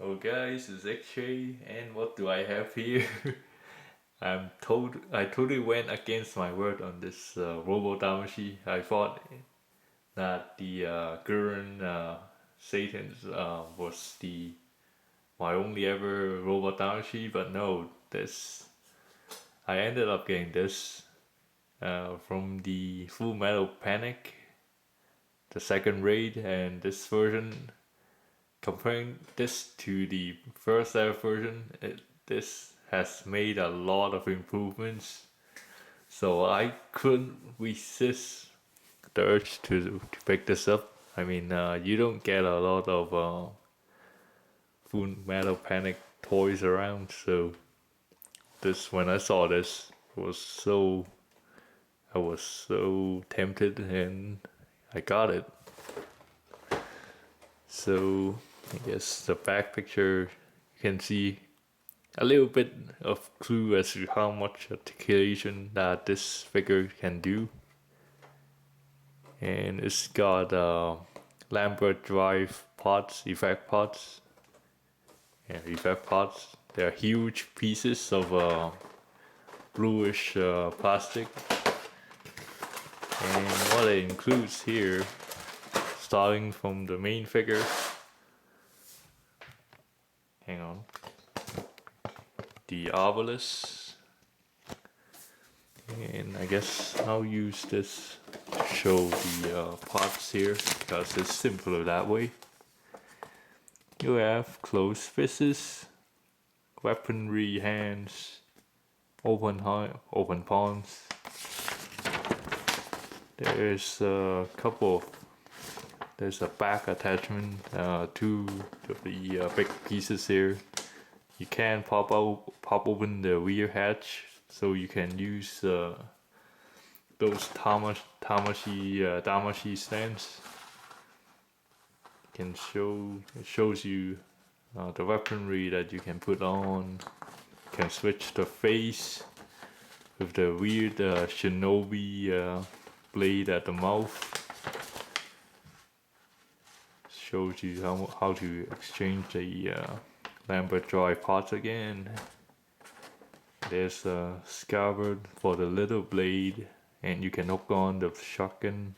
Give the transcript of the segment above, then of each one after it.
Oh guys, it's XJ, and what do I have here? I totally went against my word on this Robo Damashii. I thought that the current Satan's was the my only ever Robo Damashii, but no, this I ended up getting this from the Full Metal Panic, the second raid, and this version. Comparing this to the first ever version, this has made a lot of improvements. So I couldn't resist the urge to pick this up. I mean, you don't get a lot of Full Metal Panic toys around, so this when I saw this was so I was so tempted and I got it. So I guess the back picture you can see a little bit of clue as to how much articulation that this figure can do. And it's got Lambda drive pods, effect pods, and effect pods. They're huge pieces of bluish plastic. And what it includes here, starting from the main figure, hang on, the Arbalest, and I guess I'll use this to show the parts here because it's simpler that way. You have closed fists, weaponry hands, open palms. There's a couple. There's a back attachment to the big pieces here. You can pop open the rear hatch, so you can use those Damashii stands. It shows you the weaponry that you can put on. You can switch the face with the weird shinobi blade at the mouth. Shows you how to exchange the Lambda drive parts again. There's a scabbard for the little blade, and you can hook on the shotgun,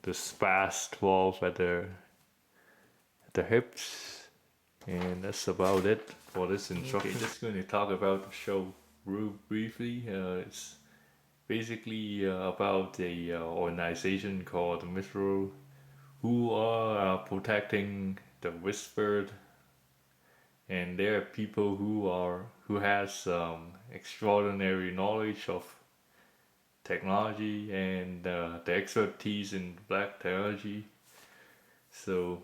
the SPAS 12 at the hips, and that's about it for this instruction. Okay, just going to talk about the show real briefly. It's basically about a organization called Mithril who are protecting the Whispered, and they are people who has extraordinary knowledge of technology and the expertise in black technology. So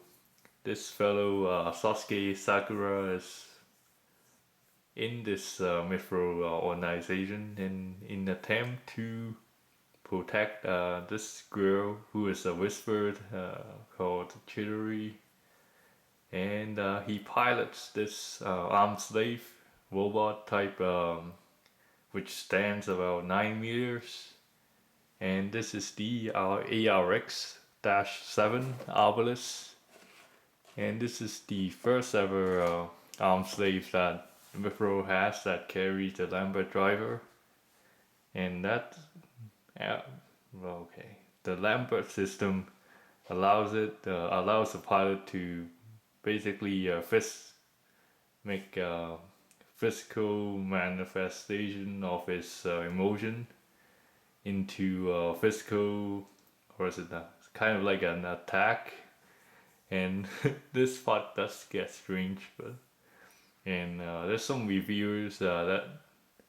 this fellow Sasuke Sakura is in this Mithril organization in an attempt to protect this girl who is a Whispered called Chidori, and he pilots this armed slave robot type which stands about 9 meters, and this is the ARX-7 Arbalest, and this is the first ever armed slave that Mithril has that carries the Lambda driver, and that okay. The Lambda system allows the pilot to basically make a physical manifestation of his emotion into physical, or is it kind of like an attack? And this part does get strange, but and there's some reviewers that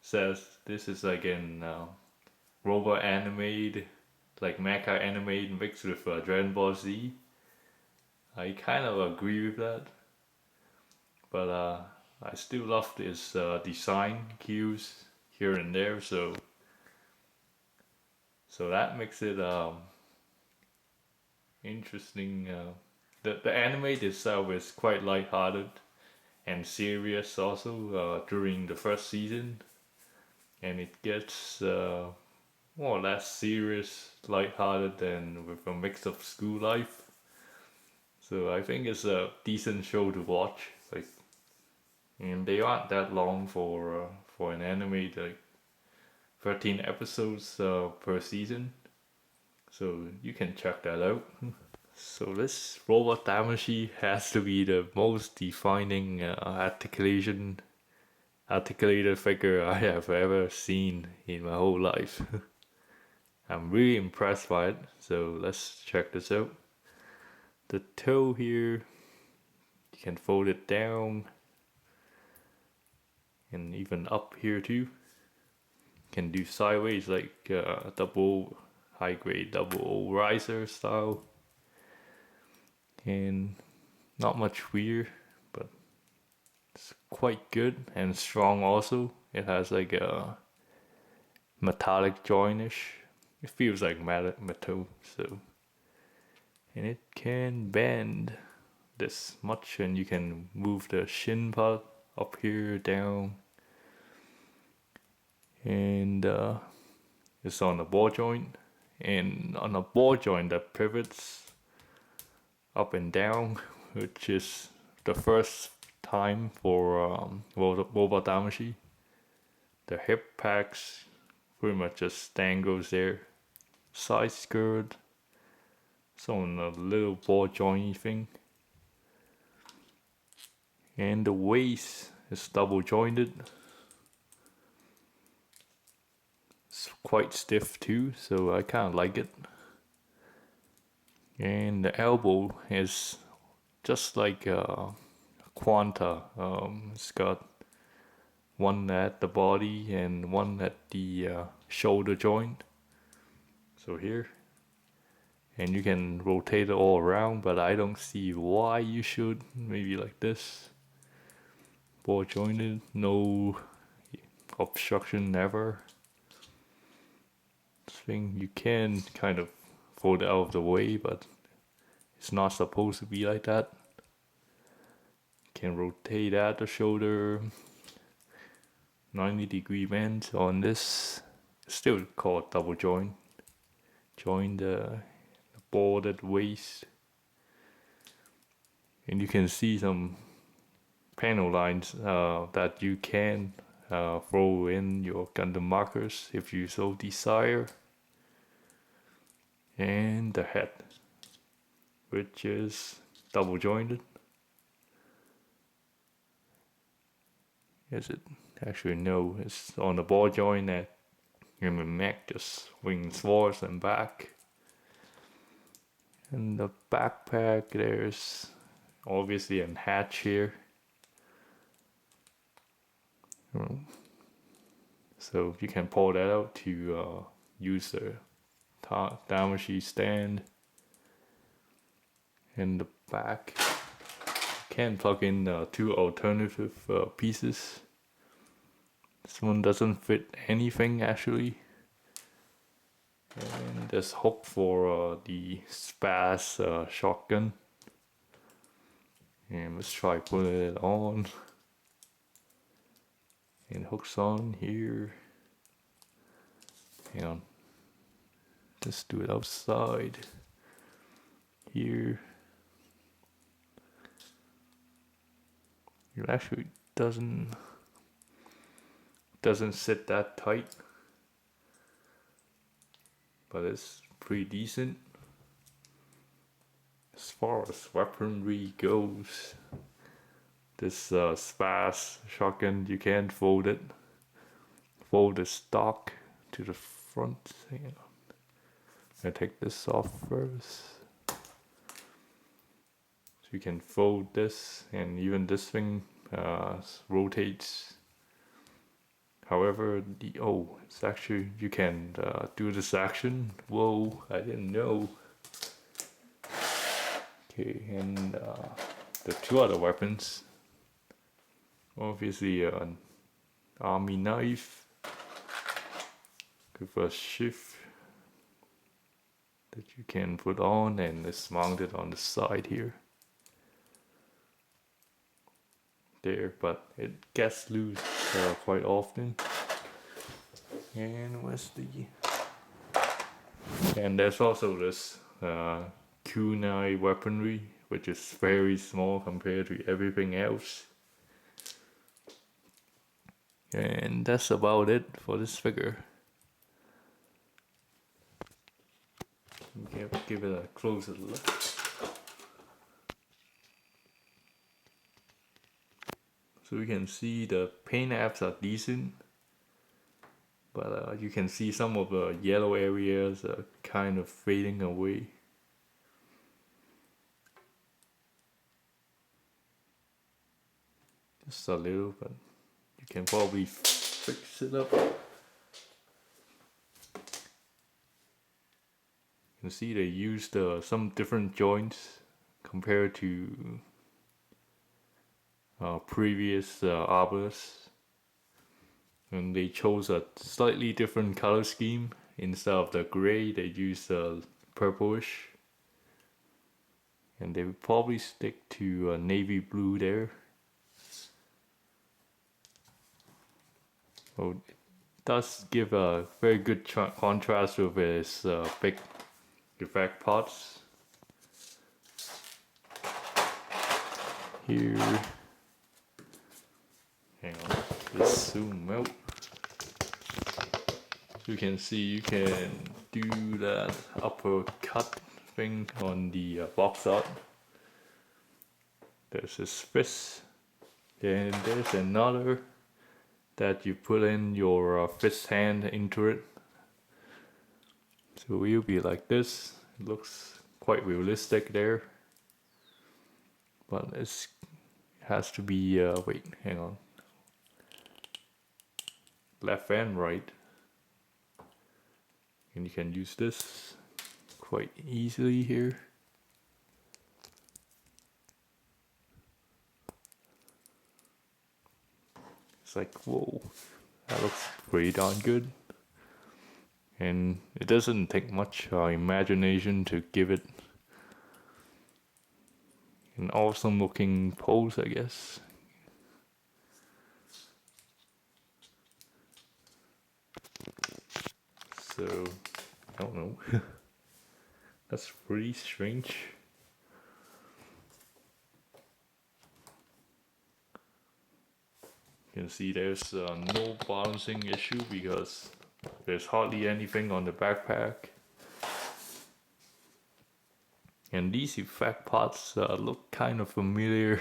says this is like an robot animated, like mecha animated mixed with Dragon Ball Z. I kind of agree with that, but I still love this design cues here and there, so that makes it interesting. The anime itself is quite lighthearted and serious also during the first season, and it gets more or less serious, lighthearted, and with a mix of school life. So I think it's a decent show to watch. Like, and they aren't that long for an anime. Like 13 episodes per season, so you can check that out. So this robot Damashii has to be the most defining articulated figure I have ever seen in my whole life. I'm really impressed by it. So let's check this out. The toe here, you can fold it down and even up here too. Can do sideways like double high grade double O riser style, and not much weird, but it's quite good and strong also. It has like a metallic jointish. It feels like metal, so, and it can bend this much, and you can move the shin part up here down, and it's on a ball joint, and on a ball joint that pivots up and down, which is the first time for Robot Damashii. The hip packs pretty much just dangles there. Side skirt, it's on a little ball jointy thing. And the waist is double jointed. It's quite stiff too, so I kinda like it. And the elbow is just like Quanta. It's got one at the body and one at the shoulder joint. So here, and you can rotate it all around, but I don't see why you should. Maybe like this, ball jointed, no obstruction, never. This thing you can kind of fold it out of the way, but it's not supposed to be like that. Can rotate at the shoulder, 90-degree bend on this. It's still called double joint. Join the boarded waist, and you can see some panel lines that you can throw in your Gundam markers if you so desire. And the head, which is double jointed. Is it? Actually no, it's on the ball joint that and the neck just swings forwards and back. And the backpack, there's obviously a hatch here. So you can pull that out to use the Damashii stand. In the back, you can plug in two alternative pieces. This one doesn't fit anything actually. And there's hook for the Spaz shotgun. And let's try putting it on. And hooks on here. Hang on. Just do it outside. Here. It actually doesn't sit that tight, but it's pretty decent as far as weaponry goes. This Spaz shotgun, you can fold it, fold the stock to the front. Hang on. I'm gonna take this off first. So you can fold this, and even this thing rotates. However, it's actually, you can do this action. Whoa, I didn't know. Okay, and the two other weapons. Obviously, an army knife with a shift that you can put on, and it's mounted on the side here. There, but it gets loose quite often. And where's the? And there's also this kunai weaponry, which is very small compared to everything else. And that's about it for this figure. Give it a closer look. So you can see the paint apps are decent, but you can see some of the yellow areas are kind of fading away. Just a little, but you can probably fix it up. You can see they used some different joints compared to previous Arbalest, and they chose a slightly different color scheme. Instead of the gray, they used purplish, and they would probably stick to navy blue there. So it does give a very good contrast with its big effect pots. Here, hang on, let's zoom out. So you can see you can do that upper cut thing on the box art. There's this fist, and there's another that you put in your fist hand into it. So it will be like this. It looks quite realistic there, but it has to be wait, hang on, left and right, and you can use this quite easily here. It's like, whoa, that looks pretty darn good. And it doesn't take much imagination to give it an awesome looking pose, I guess. So, I don't know. That's pretty strange. You can see there's no balancing issue because there's hardly anything on the backpack. And these effect pots look kind of familiar.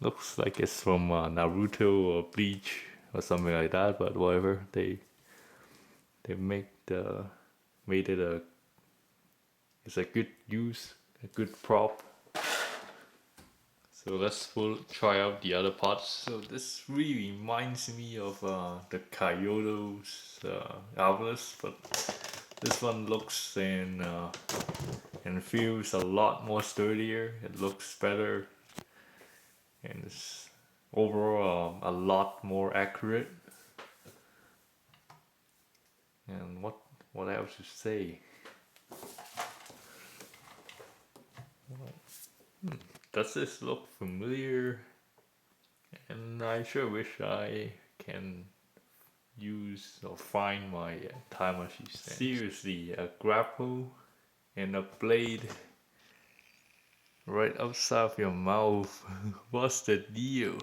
Looks like it's from Naruto or Bleach or something like that, but whatever. They made it it's a good use, a good prop. So let's try out the other pots. So this really reminds me of the Kyoto's Arbalest, but this one looks and feels a lot more sturdier. It looks better, and it's overall a lot more accurate. And what else to say? Does this look familiar? And I sure wish I can use or find my Damashii stand. Seriously, a grapple and a blade right outside of your mouth. What's the deal?